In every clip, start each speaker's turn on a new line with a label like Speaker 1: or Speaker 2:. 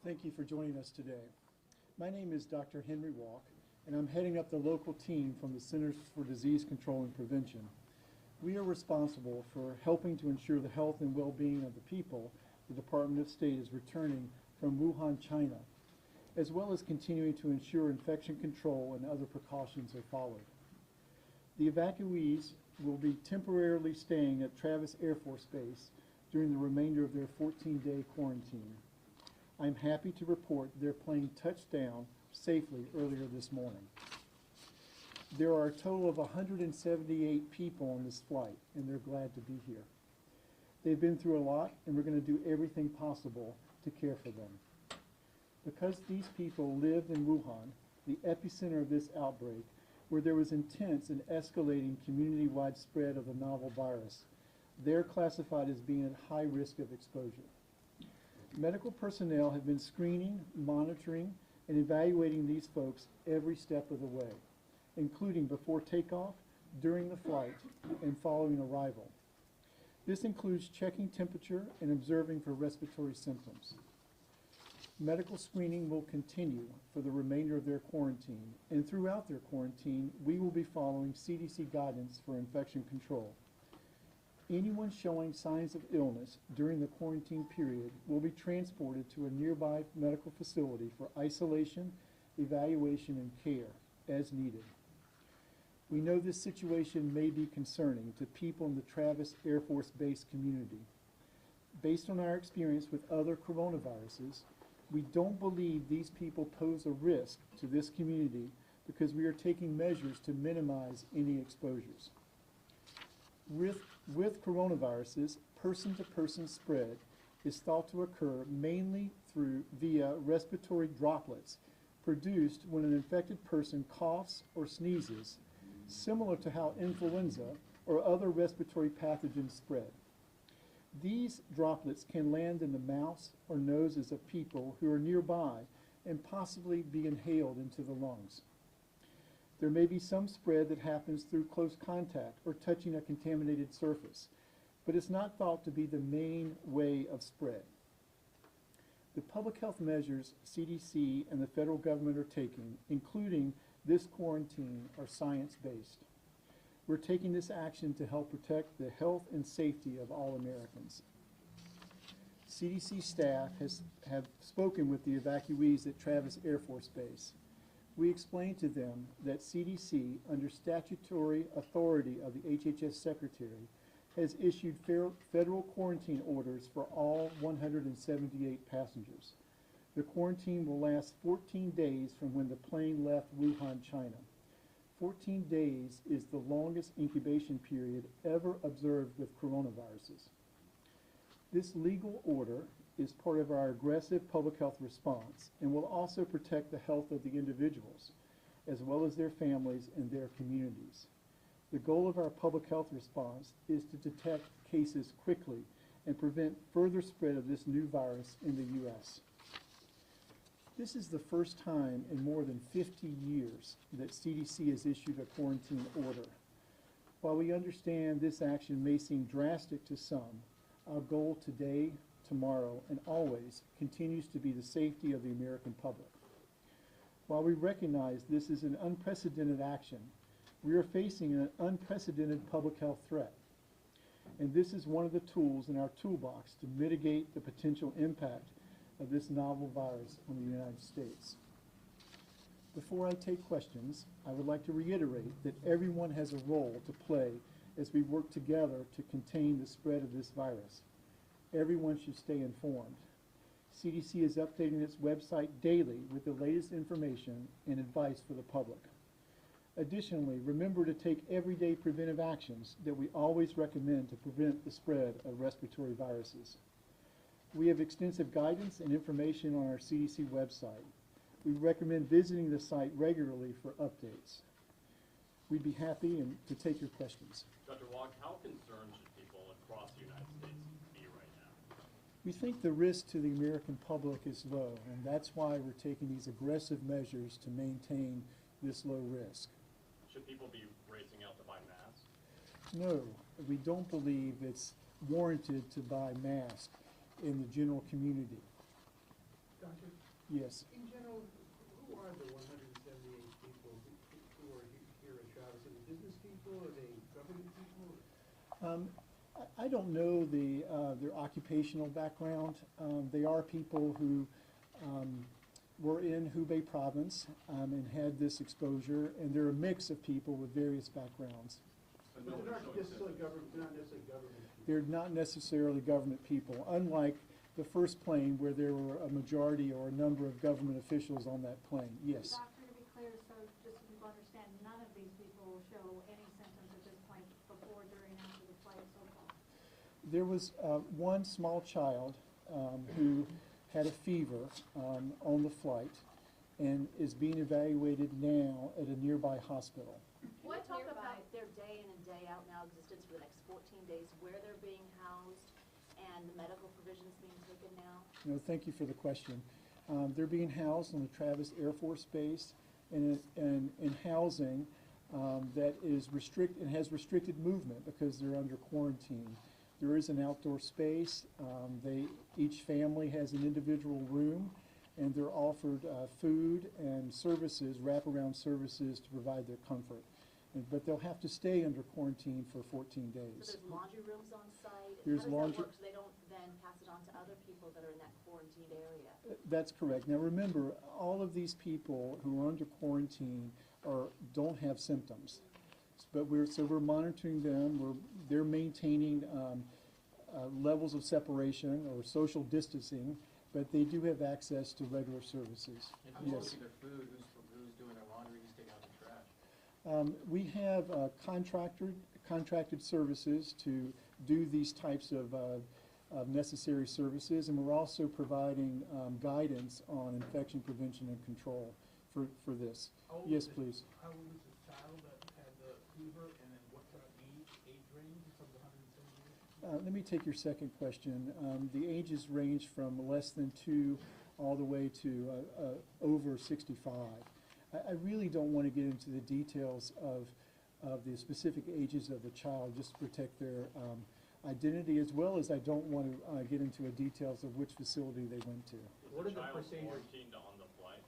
Speaker 1: Thank you for joining us today. My name is Dr. Henry Walk, and I'm heading up the local team from the Centers for Disease Control and Prevention. We are responsible for helping to ensure the health and well-being of the people the Department of State is returning from Wuhan, China, as well as continuing to ensure infection control and other precautions are followed. The evacuees will be temporarily staying at Travis Air Force Base during the remainder of their 14-day quarantine. I'm happy to report their plane touched down safely earlier this morning. There are a total of 178 people on this flight, and they're glad to be here. They've been through a lot, and we're going to do everything possible to care for them. Because these people lived in Wuhan, the epicenter of this outbreak, where there was intense and escalating community-wide spread of the novel virus, they're classified as being at high risk of exposure. Medical personnel have been screening, monitoring, and evaluating these folks every step of the way, including before takeoff, during the flight, and following arrival. This includes checking temperature and observing for respiratory symptoms. Medical screening will continue for the remainder of their quarantine, and throughout their quarantine, we will be following CDC guidance for infection control. Anyone showing signs of illness during the quarantine period will be transported to a nearby medical facility for isolation, evaluation, and care as needed. We know this situation may be concerning to people in the Travis Air Force Base community. Based on our experience with other coronaviruses, we don't believe these people pose a risk to this community because we are taking measures to minimize any exposures. With coronaviruses, person-to-person spread is thought to occur mainly via respiratory droplets produced when an infected person coughs or sneezes, similar to how influenza or other respiratory pathogens spread. These droplets can land in the mouths or noses of people who are nearby and possibly be inhaled into the lungs. There may be some spread that happens through close contact or touching a contaminated surface, but it's not thought to be the main way of spread. The public health measures CDC and the federal government are taking, including this quarantine, are science-based. We're taking this action to help protect the health and safety of all Americans. CDC staff have spoken with the evacuees at Travis Air Force Base. We explained to them that CDC, under statutory authority of the HHS Secretary, has issued federal quarantine orders for all 178 passengers. The quarantine will last 14 days from when the plane left Wuhan, China. 14 days is the longest incubation period ever observed with coronaviruses. This legal order is part of our aggressive public health response and will also protect the health of the individuals, as well as their families and their communities. The goal of our public health response is to detect cases quickly and prevent further spread of this new virus in the U.S. This is the first time in more than 50 years that CDC has issued a quarantine order. While we understand this action may seem drastic to some, our goal today, tomorrow, and always continues to be the safety of the American public. While we recognize this is an unprecedented action, we are facing an unprecedented public health threat. And this is one of the tools in our toolbox to mitigate the potential impact of this novel virus on the United States. Before I take questions, I would like to reiterate that everyone has a role to play as we work together to contain the spread of this virus. Everyone should stay informed. CDC is updating its website daily with the latest information and advice for the public. Additionally, remember to take everyday preventive actions that we always recommend to prevent the spread of respiratory viruses. We have extensive guidance and information on our CDC website. We recommend visiting the site regularly for updates. We'd be happy to take your questions.
Speaker 2: Dr. Walk, how concerned should people across the United States be right now?
Speaker 1: We think the risk to the American public is low, and that's why we're taking these aggressive measures to maintain this low risk.
Speaker 2: Should people be racing out to buy masks?
Speaker 1: No, we don't believe it's warranted to buy masks in the general community.
Speaker 3: Doctor,
Speaker 1: Yes.
Speaker 3: in general, who are the 178 people who are here at Travis? Are they business people? Are they government people?
Speaker 1: I don't know their occupational background. They are people who were in Hubei province and had this exposure, and they're a mix of people with various backgrounds.
Speaker 3: But they're not necessarily government people.
Speaker 1: They're not necessarily government people, unlike the first plane where there were a majority or a number of government officials on that plane. Yes.
Speaker 4: Doctor, to be clear, so just so people understand, none of these people will show any symptoms at this point before, during, after the flight so far?
Speaker 1: There was one small child who had a fever on the flight and is being evaluated now at a nearby hospital.
Speaker 5: Can you talk about their day in and day out now existence for the next 14 days, where they're being housed, and the medical provisions being taken now?
Speaker 1: No, thank you for the question. They're being housed on the Travis Air Force Base in housing that is has restricted movement because they're under quarantine. There is an outdoor space. Each family has an individual room, and they're offered food and services, wraparound services to provide their comfort. But they'll have to stay under quarantine for 14 days.
Speaker 5: So there's laundry rooms on site?
Speaker 1: There's
Speaker 5: How does
Speaker 1: laundry-
Speaker 5: that work, so they don't then pass it on to other people that are in that quarantined area?
Speaker 1: That's correct. Now remember, all of these people who are under quarantine don't have symptoms. But we're monitoring them. They're maintaining levels of separation or social distancing, but they do have access to regular services.
Speaker 6: And who's
Speaker 1: Yes.
Speaker 6: cooking their food, who's doing their laundry, who's taking out the trash?
Speaker 1: We have contracted services to do these types of necessary services, and we're also providing guidance on infection prevention and control for this. Yes, please.
Speaker 3: How old was the child that had the fever, and then what kind of age range from the 178?
Speaker 1: Let me take your second question. The ages range from less than 2 all the way to over 65. I really don't want to get into the details of the specific ages of the child just to protect their identity, as well as I don't want to get into the details of which facility they went to.
Speaker 3: What
Speaker 2: Is
Speaker 3: are
Speaker 2: the
Speaker 3: the
Speaker 2: child
Speaker 3: procedures?
Speaker 2: quarantined on the flight?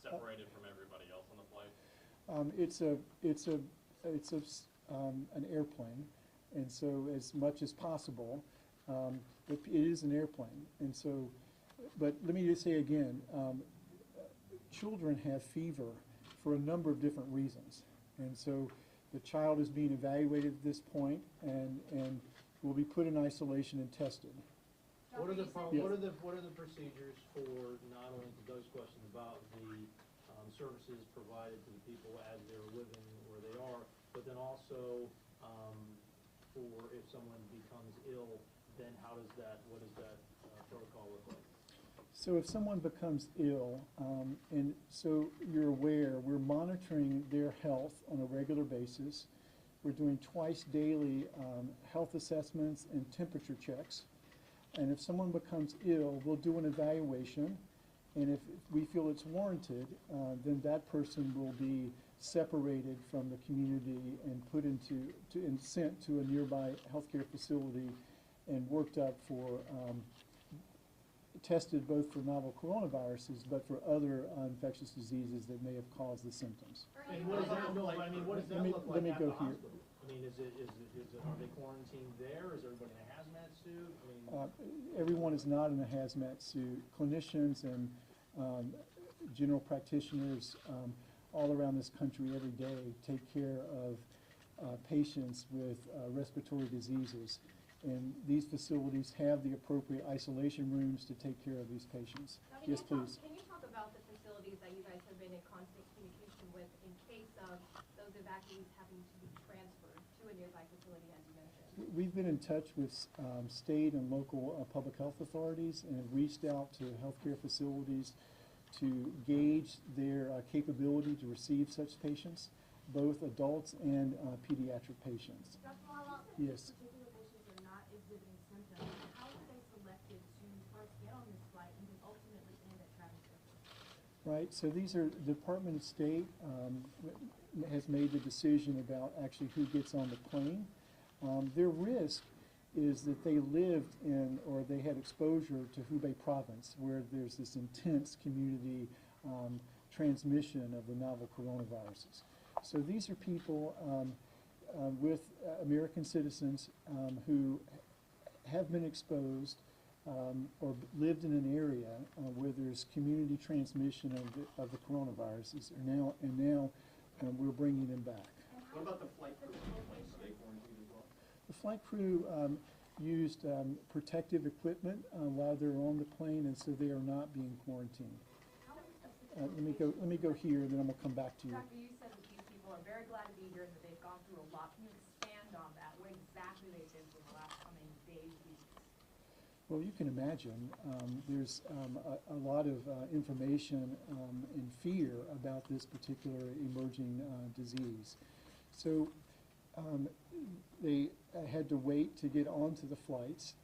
Speaker 2: Separated from everybody else on the flight?
Speaker 1: It's an airplane, and so as much as possible, it is an airplane, and so. But let me just say again, children have fever for a number of different reasons, and so the child is being evaluated at this point, and will be put in isolation and tested.
Speaker 3: What are the,
Speaker 1: Yes.
Speaker 3: what are the procedures for not only to Doug's question about the services provided to the people as they're living where they are, but then also for if someone becomes ill, then what does that protocol look like?
Speaker 1: So if someone becomes ill, and so you're aware, we're monitoring their health on a regular basis. We're doing twice daily health assessments and temperature checks. And if someone becomes ill, we'll do an evaluation. And if we feel it's warranted, then that person will be separated from the community and put and sent to a nearby healthcare facility and worked up for tested both for novel coronaviruses, but for other infectious diseases that may have caused the symptoms.
Speaker 3: And what does that, no, I mean, what does that look
Speaker 1: Let
Speaker 3: like
Speaker 1: me
Speaker 3: at
Speaker 1: go
Speaker 3: the
Speaker 1: here.
Speaker 3: hospital? I mean, are they quarantined there? Is everybody in a hazmat suit? I mean,
Speaker 1: Everyone is not in a hazmat suit. Clinicians and general practitioners all around this country every day take care of patients with respiratory diseases. And these facilities have the appropriate isolation rooms to take care of these patients.
Speaker 7: Now,
Speaker 1: Yes, please.
Speaker 7: Can you talk about the facilities that you guys have been in constant communication with in case of those evacuees having to be transferred to a nearby facility, as you mentioned?
Speaker 1: We've been in touch with state and local public health authorities and have reached out to healthcare facilities to gauge their capability to receive such patients, both adults and pediatric patients.
Speaker 7: Dr. Marlowe,
Speaker 1: Yes.
Speaker 7: particular patients are not exhibiting symptoms. How were they selected to first get on this flight and then ultimately end at Travis Airport?
Speaker 1: Right, so these are, the Department of State has made the decision about actually who gets on the plane. Their risk is that they lived in, or they had exposure to Hubei province, where there's this intense community transmission of the novel coronaviruses. So these are people with American citizens who have been exposed or lived in an area where there's community transmission of the coronaviruses, and now we're bringing them back.
Speaker 6: What about the flight crew? Are they quarantined as well?
Speaker 1: The flight crew used protective equipment while they're on the plane, and so they are not being quarantined. Let me go here, and then I'm gonna come back to you.
Speaker 7: Doctor, you said that these people are very glad to be here and that they've gone through a lot. Can you expand on that? What exactly they've been through the last coming days, weeks?
Speaker 1: Well, you can imagine, there's a lot of information and fear about this particular emerging disease. So they had to wait to get onto the flights,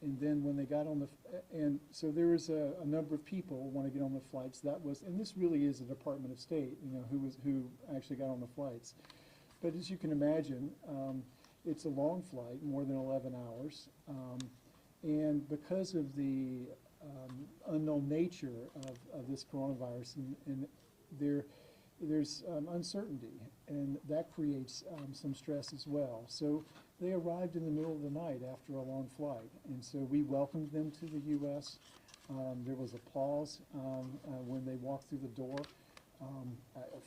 Speaker 1: and then when they got on and so there was a number of people want to get on the flights. That was, and this really is the Department of State, who actually got on the flights. But as you can imagine, it's a long flight, more than 11 hours. And because of the unknown nature of this coronavirus, and there's uncertainty, and that creates some stress as well. So they arrived in the middle of the night after a long flight, and so we welcomed them to the U.S. There was applause when they walked through the door.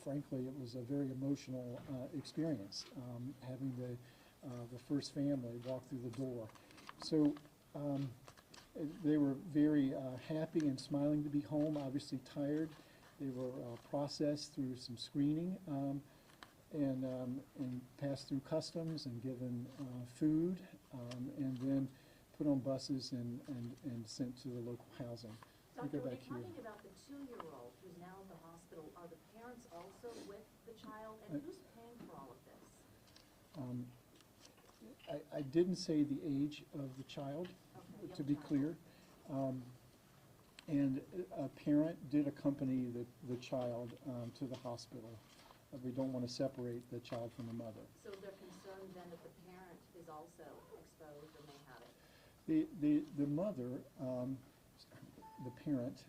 Speaker 1: Frankly, it was a very emotional experience, having the first family walk through the door. So they were very happy and smiling to be home, obviously tired. They were processed through some screening and passed through customs and given food, and then put on buses and sent to the local housing.
Speaker 5: Doctor,
Speaker 1: Go
Speaker 5: when
Speaker 1: back
Speaker 5: you're
Speaker 1: here.
Speaker 5: talking about the 2-year-old who's now at the hospital, are the parents also with the child? And who's paying for all of this?
Speaker 1: I didn't say the age of the child,
Speaker 5: Okay,
Speaker 1: to be clear. And a parent did accompany the child to the hospital. We don't want to separate the child from the mother.
Speaker 5: So they're concerned then that the parent is also exposed and may have it?
Speaker 1: The mother, the parent,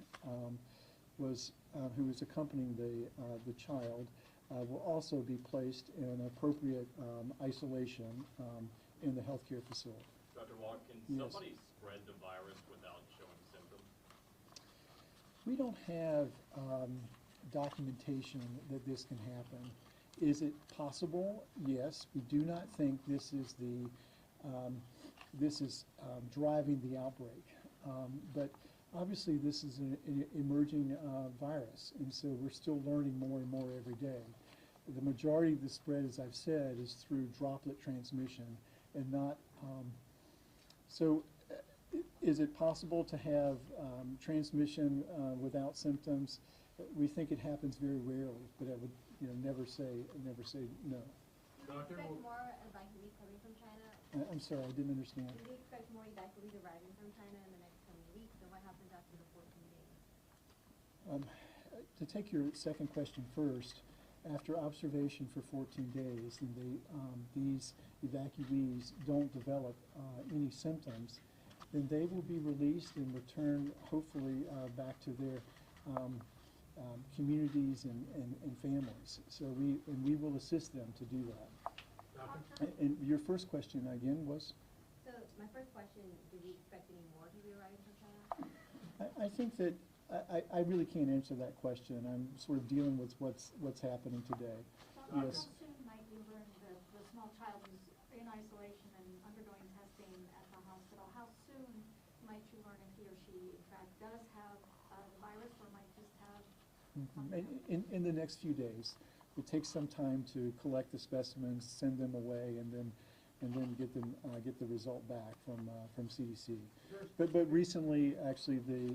Speaker 1: who was accompanying the child, will also be placed in appropriate isolation in the healthcare facility.
Speaker 2: Dr. Walk, can
Speaker 1: Yes.
Speaker 2: somebody spread the virus without showing symptoms?
Speaker 1: We don't have documentation that this can happen. Is it possible? Yes. We do not think this is driving the outbreak. But obviously this is an emerging virus, and so we're still learning more and more every day. The majority of the spread, as I've said, is through droplet transmission and not, is it possible to have transmission without symptoms? We think it happens very rarely, but I would never say no.
Speaker 6: Doctor,
Speaker 7: Expect
Speaker 6: will-
Speaker 7: more evacuees coming from China?
Speaker 1: I'm sorry, I didn't understand.
Speaker 7: Do you expect more evacuees arriving from China in the next coming weeks, and what happens after the 14 days?
Speaker 1: To take your second question first, after observation for 14 days, and these evacuees don't develop any symptoms, then they will be released and returned, hopefully, back to their communities and families. So we will assist them to do that.
Speaker 6: Doctor?
Speaker 1: And your first question again was?
Speaker 7: So my first question, do we expect any more to be arriving from China?
Speaker 1: I think that I really can't answer that question. I'm sort of dealing with what's happening today.
Speaker 4: How
Speaker 1: Yes.
Speaker 4: soon might you learn that the small child is in isolation and undergoing testing at the hospital? How soon might you learn if he or she, in fact, does have the virus or might just have something?
Speaker 1: In the next few days. It takes some time to collect the specimens, send them away, and then get the result back from CDC. But recently, actually, the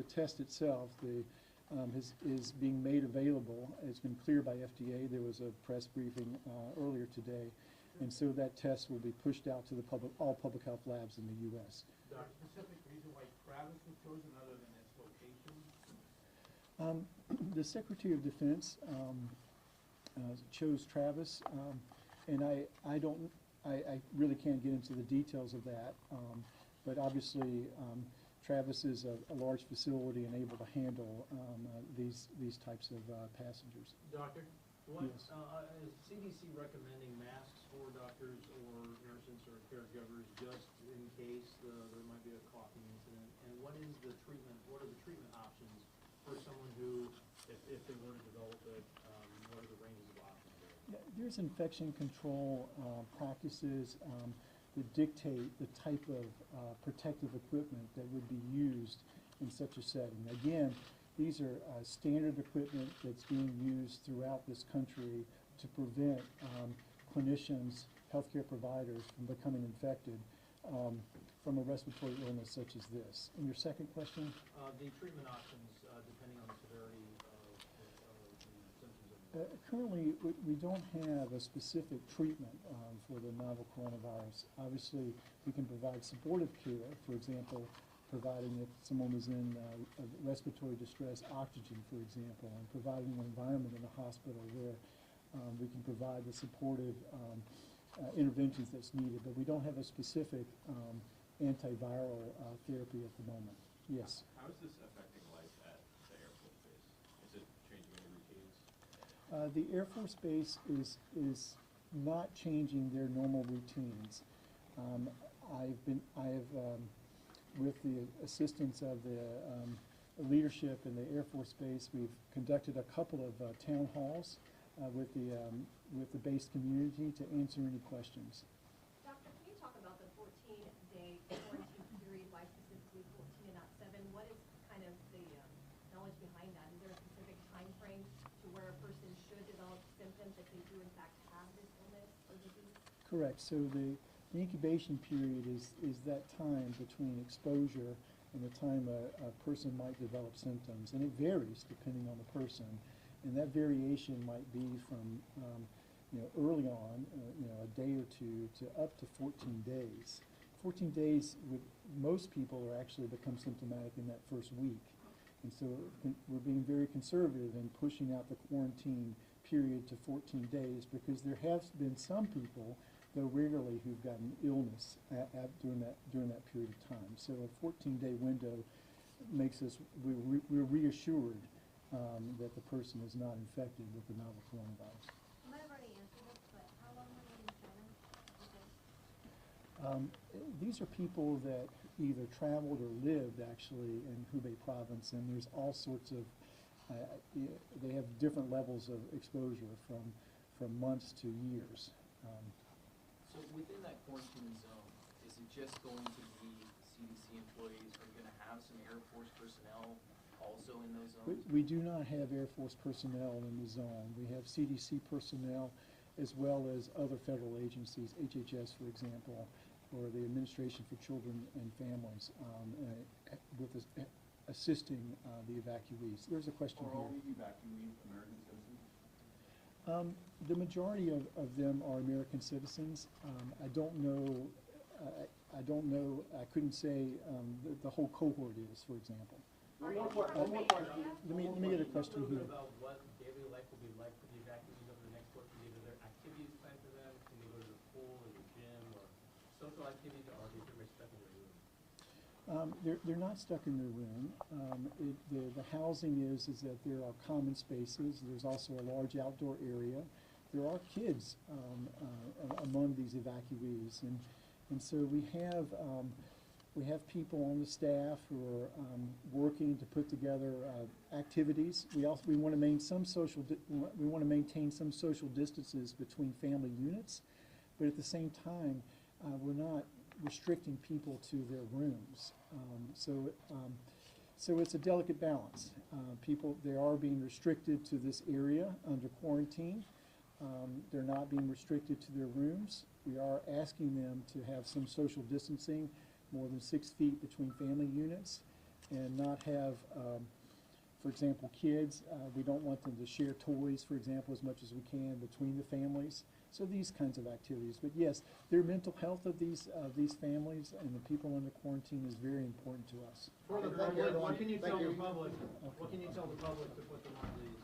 Speaker 1: test itself is being made available. It's been cleared by FDA. There was a press briefing earlier today, and so that test will be pushed out to all public health labs in the U.S.
Speaker 8: Is there a specific reason why Travis was chosen other than its location?
Speaker 1: The Secretary of Defense chose Travis, and I don't I really can't get into the details of that, but obviously, Travis is a large facility and able to handle these types of passengers.
Speaker 3: Doctor, what,
Speaker 1: Yes.
Speaker 3: is CDC recommending masks for doctors or nurses or caregivers just in case there might be a coughing incident? And what are the treatment options for someone who, if they were to develop it, what are the ranges of options there?
Speaker 1: Yeah, there's infection control practices that dictate the type of protective equipment that would be used in such a setting. Again, these are standard equipment that's being used throughout this country to prevent clinicians, healthcare providers from becoming infected from a respiratory illness such as this. And your second question?
Speaker 3: The treatment options, depending on the severity of the symptoms of.
Speaker 1: Currently, we don't have a specific treatment for the novel coronavirus. Obviously, we can provide supportive care, for example, providing if someone was in respiratory distress, oxygen, for example, and providing an environment in the hospital where we can provide the supportive interventions that's needed. But we don't have a specific antiviral therapy at the moment. Yes.
Speaker 2: How is this affecting life at the Air Force Base? Is it changing any routines?
Speaker 1: The Air Force Base is not changing their normal routines. With the assistance of the leadership in the Air Force Base, we've conducted a couple of town halls with the base community to answer any questions.
Speaker 7: Doctor, can you talk about the 14-day quarantine period, why specifically 14 and not 7? What is kind of the knowledge behind that? Is there a specific time frame to where a person should develop symptoms if they do in fact have this illness or disease?
Speaker 1: Correct. So the incubation period is that time between exposure and the time a person might develop symptoms. And it varies depending on the person. And that variation might be from early on, a day or two, to up to 14 days. 14 days, with most people are actually become symptomatic in that first week. And so we're being very conservative in pushing out the quarantine period to 14 days because there have been some people, though rarely, who've gotten illness during that period of time. So a 14-day window makes us, we're reassured that the person is not infected with the novel coronavirus.
Speaker 4: You might have already answered this, but how long were they in China?
Speaker 1: These are people that either traveled or lived actually in Hubei province, and there's all sorts of, they have different levels of exposure from months to years.
Speaker 6: So within that quarantine zone, is it just going to be CDC employees? Are you going to have some Air Force personnel also in those zones?
Speaker 1: We do not have Air Force personnel in the zone. We have CDC personnel as well as other federal agencies, HHS, for example, or the Administration for Children and Families, with assisting the evacuees. There's a question
Speaker 9: Are
Speaker 1: here.
Speaker 9: all the evacuees American citizens?
Speaker 1: The majority of them are American citizens. I don't know. I couldn't say the whole cohort is, for example.
Speaker 9: One more question.
Speaker 1: Let me get a question
Speaker 3: Talk a little
Speaker 1: here.
Speaker 3: bit about what daily life will be like for the evacuees over the next 14 days. Are there activities planned for them? Can they go to the pool or the gym or social activities, or are they pretty much stuck in their room?
Speaker 1: They're not stuck in their room. The housing is that there are common spaces. There's also a large outdoor area. There are kids among these evacuees, and so we have people on the staff who are working to put together activities. We want to maintain some social distances between family units, but at the same time, we're not restricting people to their rooms. So it's a delicate balance. They are being restricted to this area under quarantine. They're not being restricted to their rooms. We are asking them to have some social distancing, more than 6 feet between family units, and not have, for example, kids. We don't want them to share toys, for example, as much as we can between the families. So these kinds of activities. But yes, their mental health of these families and the people under quarantine is very important to us.
Speaker 3: For the public, what can you tell the public? What can you tell the public to put them on these?